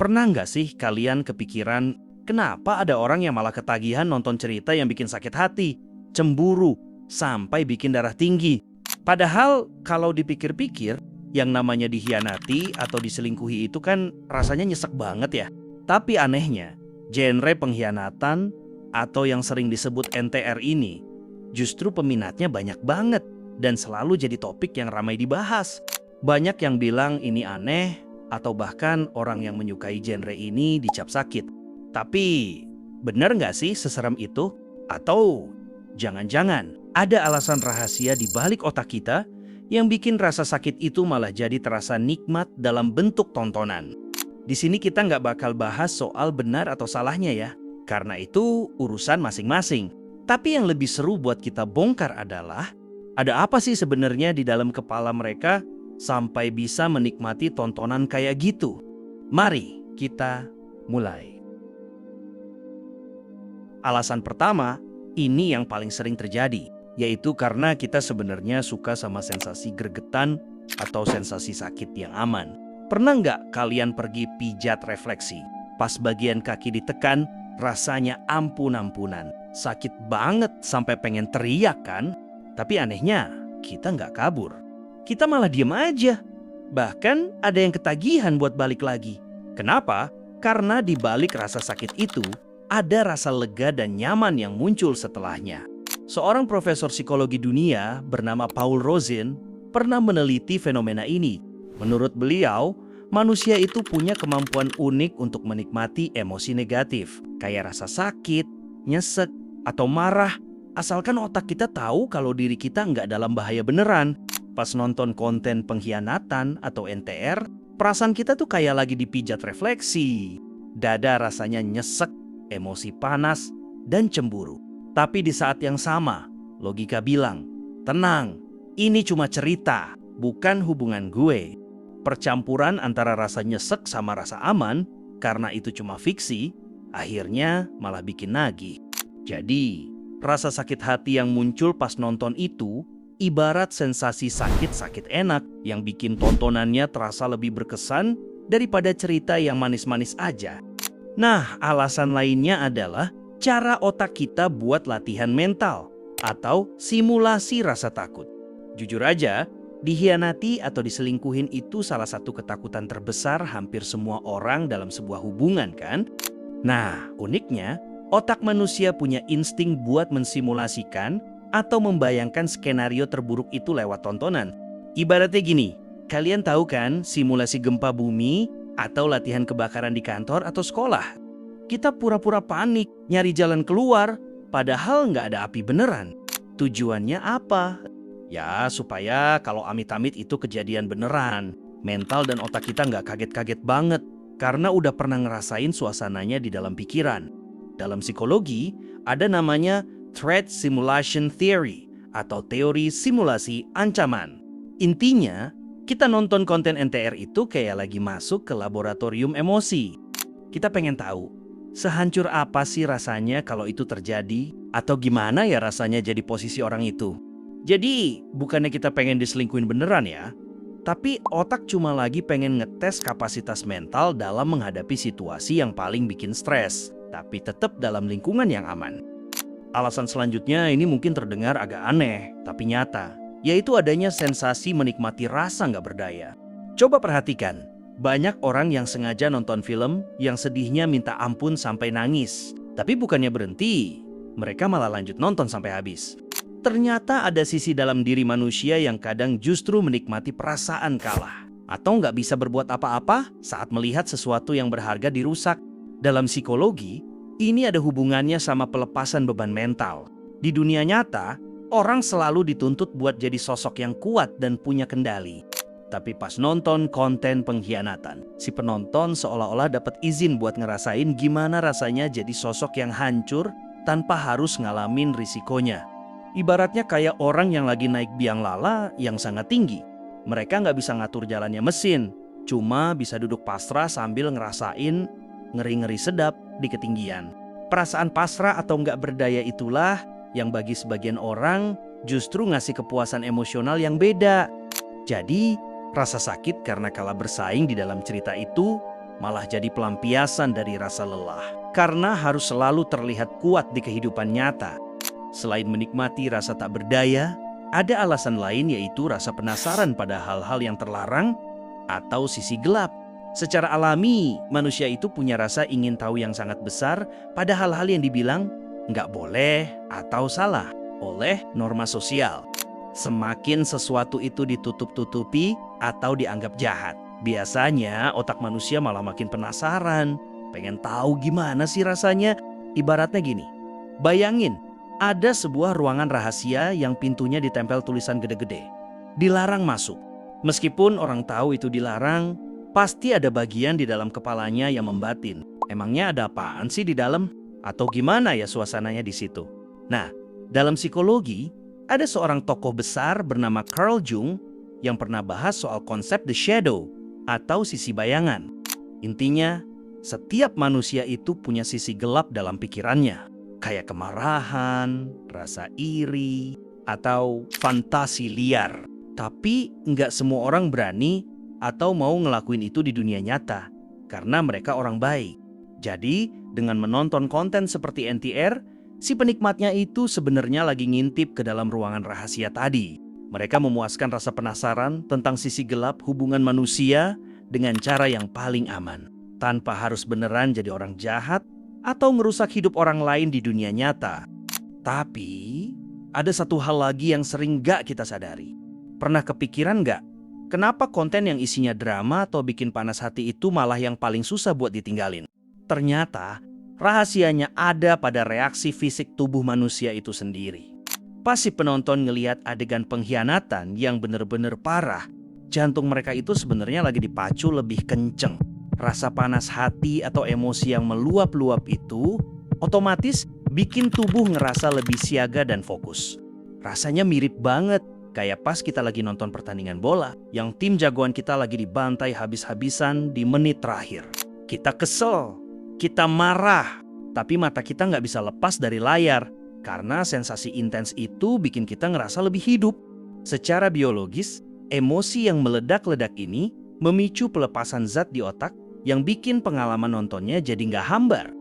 Pernah nggak sih kalian kepikiran kenapa ada orang yang malah ketagihan nonton cerita yang bikin sakit hati, cemburu, sampai bikin darah tinggi? Padahal kalau dipikir-pikir, yang namanya dikhianati atau diselingkuhi itu kan rasanya nyesek banget ya. Tapi anehnya, genre pengkhianatan atau yang sering disebut NTR ini justru peminatnya banyak banget dan selalu jadi topik yang ramai dibahas. Banyak yang bilang ini aneh atau bahkan orang yang menyukai genre ini dicap sakit. Tapi benar nggak sih seserem itu? Atau jangan-jangan ada alasan rahasia di balik otak kita yang bikin rasa sakit itu malah jadi terasa nikmat dalam bentuk tontonan. Di sini kita nggak bakal bahas soal benar atau salahnya ya, karena itu urusan masing-masing. Tapi yang lebih seru buat kita bongkar adalah, ada apa sih sebenarnya di dalam kepala mereka sampai bisa menikmati tontonan kayak gitu? Mari kita mulai. Alasan pertama, ini yang paling sering terjadi, yaitu karena kita sebenarnya suka sama sensasi gregetan atau sensasi sakit yang aman. Pernah nggak kalian pergi pijat refleksi? Pas bagian kaki ditekan, rasanya ampun-ampunan. Sakit banget sampai pengen teriak kan? Tapi anehnya, kita nggak kabur. Kita malah diem aja. Bahkan ada yang ketagihan buat balik lagi. Kenapa? Karena di balik rasa sakit itu, ada rasa lega dan nyaman yang muncul setelahnya. Seorang profesor psikologi dunia bernama Paul Rozin pernah meneliti fenomena ini. Menurut beliau, manusia itu punya kemampuan unik untuk menikmati emosi negatif, kayak rasa sakit, nyesek, atau marah, asalkan otak kita tahu kalau diri kita nggak dalam bahaya beneran. Pas nonton konten pengkhianatan atau NTR, perasaan kita tuh kayak lagi dipijat refleksi. Dada rasanya nyesek, emosi panas, dan cemburu. Tapi di saat yang sama, logika bilang, tenang, ini cuma cerita, bukan hubungan gue. Percampuran antara rasa nyesek sama rasa aman, karena itu cuma fiksi, akhirnya malah bikin nagih. Jadi, rasa sakit hati yang muncul pas nonton itu, ibarat sensasi sakit-sakit enak yang bikin tontonannya terasa lebih berkesan daripada cerita yang manis-manis aja. Nah, alasan lainnya adalah cara otak kita buat latihan mental atau simulasi rasa takut. Jujur aja, dikhianati atau diselingkuhin itu salah satu ketakutan terbesar hampir semua orang dalam sebuah hubungan kan? Nah, uniknya, otak manusia punya insting buat mensimulasikan atau membayangkan skenario terburuk itu lewat tontonan. Ibaratnya gini, kalian tahu kan simulasi gempa bumi atau latihan kebakaran di kantor atau sekolah? Kita pura-pura panik, nyari jalan keluar, padahal nggak ada api beneran. Tujuannya apa? Ya, supaya kalau amit-amit itu kejadian beneran, mental dan otak kita nggak kaget-kaget banget, karena udah pernah ngerasain suasananya di dalam pikiran. Dalam psikologi, ada namanya Threat Simulation Theory, atau teori simulasi ancaman. Intinya, kita nonton konten NTR itu kayak lagi masuk ke laboratorium emosi. Kita pengen tahu, sehancur apa sih rasanya kalau itu terjadi? Atau gimana ya rasanya jadi posisi orang itu? Jadi, bukannya kita pengen diselingkuhin beneran ya, tapi otak cuma lagi pengen ngetes kapasitas mental dalam menghadapi situasi yang paling bikin stres, tapi tetap dalam lingkungan yang aman. Alasan selanjutnya ini mungkin terdengar agak aneh, tapi nyata, yaitu adanya sensasi menikmati rasa nggak berdaya. Coba perhatikan, banyak orang yang sengaja nonton film yang sedihnya minta ampun sampai nangis, tapi bukannya berhenti, mereka malah lanjut nonton sampai habis. Ternyata ada sisi dalam diri manusia yang kadang justru menikmati perasaan kalah atau nggak bisa berbuat apa-apa saat melihat sesuatu yang berharga dirusak. Dalam psikologi, ini ada hubungannya sama pelepasan beban mental. Di dunia nyata, orang selalu dituntut buat jadi sosok yang kuat dan punya kendali. Tapi pas nonton konten pengkhianatan, si penonton seolah-olah dapat izin buat ngerasain gimana rasanya jadi sosok yang hancur tanpa harus ngalamin risikonya. Ibaratnya kayak orang yang lagi naik biang lala yang sangat tinggi. Mereka nggak bisa ngatur jalannya mesin, cuma bisa duduk pasrah sambil ngerasain ngeri-ngeri sedap di ketinggian. Perasaan pasrah atau nggak berdaya itulah yang bagi sebagian orang justru ngasih kepuasan emosional yang beda. Jadi, rasa sakit karena kalah bersaing di dalam cerita itu malah jadi pelampiasan dari rasa lelah. Karena harus selalu terlihat kuat di kehidupan nyata. Selain menikmati rasa tak berdaya, ada alasan lain yaitu rasa penasaran pada hal-hal yang terlarang atau sisi gelap. Secara alami, manusia itu punya rasa ingin tahu yang sangat besar pada hal-hal yang dibilang nggak boleh atau salah oleh norma sosial. Semakin sesuatu itu ditutup-tutupi atau dianggap jahat, biasanya otak manusia malah makin penasaran, pengen tahu gimana sih rasanya. Ibaratnya gini, bayangin ada sebuah ruangan rahasia yang pintunya ditempel tulisan gede-gede, dilarang masuk. Meskipun orang tahu itu dilarang, pasti ada bagian di dalam kepalanya yang membatin. Emangnya ada apaan sih di dalam? Atau gimana ya suasananya di situ? Nah, dalam psikologi, ada seorang tokoh besar bernama Carl Jung yang pernah bahas soal konsep the shadow atau sisi bayangan. Intinya, setiap manusia itu punya sisi gelap dalam pikirannya. Kayak kemarahan, rasa iri, atau fantasi liar. Tapi nggak semua orang berani atau mau ngelakuin itu di dunia nyata karena mereka orang baik. Jadi, dengan menonton konten seperti NTR, si penikmatnya itu sebenarnya lagi ngintip ke dalam ruangan rahasia tadi. Mereka memuaskan rasa penasaran tentang sisi gelap hubungan manusia dengan cara yang paling aman, tanpa harus beneran jadi orang jahat atau ngerusak hidup orang lain di dunia nyata. Tapi, ada satu hal lagi yang sering gak kita sadari. Pernah kepikiran gak, kenapa konten yang isinya drama atau bikin panas hati itu malah yang paling susah buat ditinggalin? Ternyata, rahasianya ada pada reaksi fisik tubuh manusia itu sendiri. Pas si penonton ngelihat adegan pengkhianatan yang bener-bener parah, jantung mereka itu sebenarnya lagi dipacu lebih kenceng. Rasa panas hati atau emosi yang meluap-luap itu otomatis bikin tubuh ngerasa lebih siaga dan fokus. Rasanya mirip banget kayak pas kita lagi nonton pertandingan bola yang tim jagoan kita lagi dibantai habis-habisan di menit terakhir. Kita kesel, kita marah, tapi mata kita nggak bisa lepas dari layar karena sensasi intens itu bikin kita ngerasa lebih hidup. Secara biologis, emosi yang meledak-ledak ini memicu pelepasan zat di otak yang bikin pengalaman nontonnya jadi nggak hambar.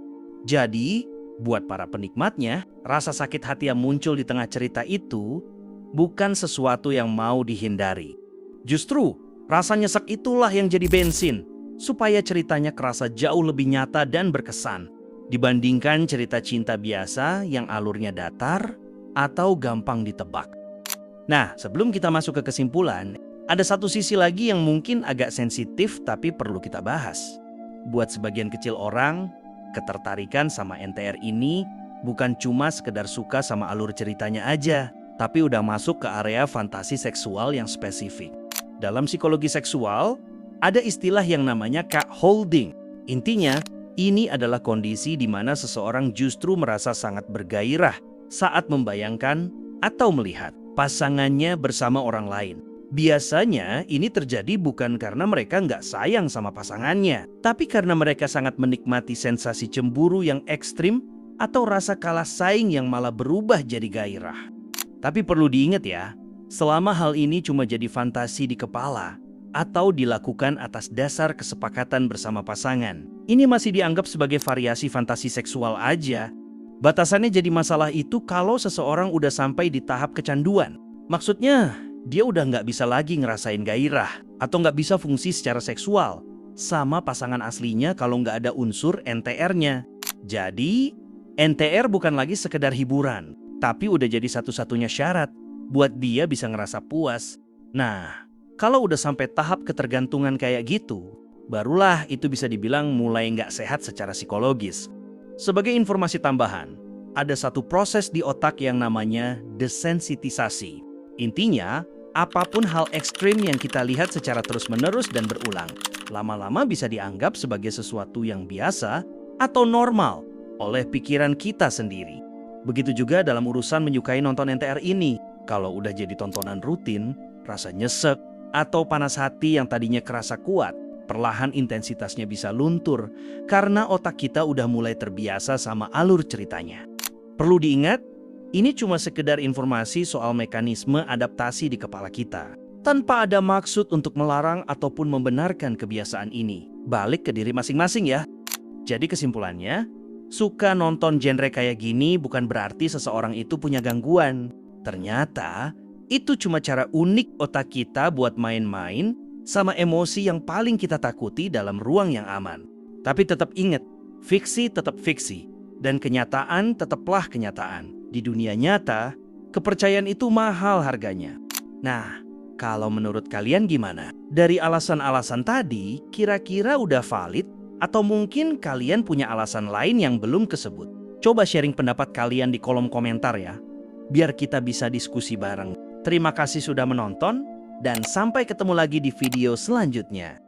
Jadi, buat para penikmatnya, rasa sakit hati yang muncul di tengah cerita itu bukan sesuatu yang mau dihindari. Justru, rasa nyesek itulah yang jadi bensin supaya ceritanya kerasa jauh lebih nyata dan berkesan dibandingkan cerita cinta biasa yang alurnya datar atau gampang ditebak. Nah, sebelum kita masuk ke kesimpulan, ada satu sisi lagi yang mungkin agak sensitif tapi perlu kita bahas. Buat sebagian kecil orang, ketertarikan sama NTR ini bukan cuma sekedar suka sama alur ceritanya aja, tapi udah masuk ke area fantasi seksual yang spesifik. Dalam psikologi seksual, ada istilah yang namanya cuckolding. Intinya, ini adalah kondisi di mana seseorang justru merasa sangat bergairah saat membayangkan atau melihat pasangannya bersama orang lain. Biasanya ini terjadi bukan karena mereka nggak sayang sama pasangannya, tapi karena mereka sangat menikmati sensasi cemburu yang ekstrim atau rasa kalah saing yang malah berubah jadi gairah. Tapi perlu diingat ya, selama hal ini cuma jadi fantasi di kepala atau dilakukan atas dasar kesepakatan bersama pasangan, ini masih dianggap sebagai variasi fantasi seksual aja. Batasannya jadi masalah itu kalau seseorang udah sampai di tahap kecanduan. Maksudnya, dia udah nggak bisa lagi ngerasain gairah atau nggak bisa fungsi secara seksual sama pasangan aslinya kalau nggak ada unsur NTR-nya. Jadi, NTR bukan lagi sekedar hiburan, tapi udah jadi satu-satunya syarat buat dia bisa ngerasa puas. Nah, kalau udah sampai tahap ketergantungan kayak gitu, barulah itu bisa dibilang mulai nggak sehat secara psikologis. Sebagai informasi tambahan, ada satu proses di otak yang namanya desensitisasi. Intinya, apapun hal ekstrim yang kita lihat secara terus-menerus dan berulang, lama-lama bisa dianggap sebagai sesuatu yang biasa atau normal oleh pikiran kita sendiri. Begitu juga dalam urusan menyukai nonton NTR ini. Kalau udah jadi tontonan rutin, rasa nyesek atau panas hati yang tadinya kerasa kuat, perlahan intensitasnya bisa luntur karena otak kita udah mulai terbiasa sama alur ceritanya. Perlu diingat, ini cuma sekedar informasi soal mekanisme adaptasi di kepala kita. tanpa ada maksud untuk melarang ataupun membenarkan kebiasaan ini. Balik ke diri masing-masing ya. Jadi kesimpulannya, suka nonton genre kayak gini bukan berarti seseorang itu punya gangguan. Ternyata, itu cuma cara unik otak kita buat main-main sama emosi yang paling kita takuti dalam ruang yang aman. Tapi tetap ingat, fiksi tetap fiksi, dan kenyataan tetaplah kenyataan. Di dunia nyata, kepercayaan itu mahal harganya. Nah, kalau menurut kalian gimana? Dari alasan-alasan tadi, kira-kira udah valid? Atau mungkin kalian punya alasan lain yang belum kesebut? Coba sharing pendapat kalian di kolom komentar ya, biar kita bisa diskusi bareng. Terima kasih sudah menonton, dan sampai ketemu lagi di video selanjutnya.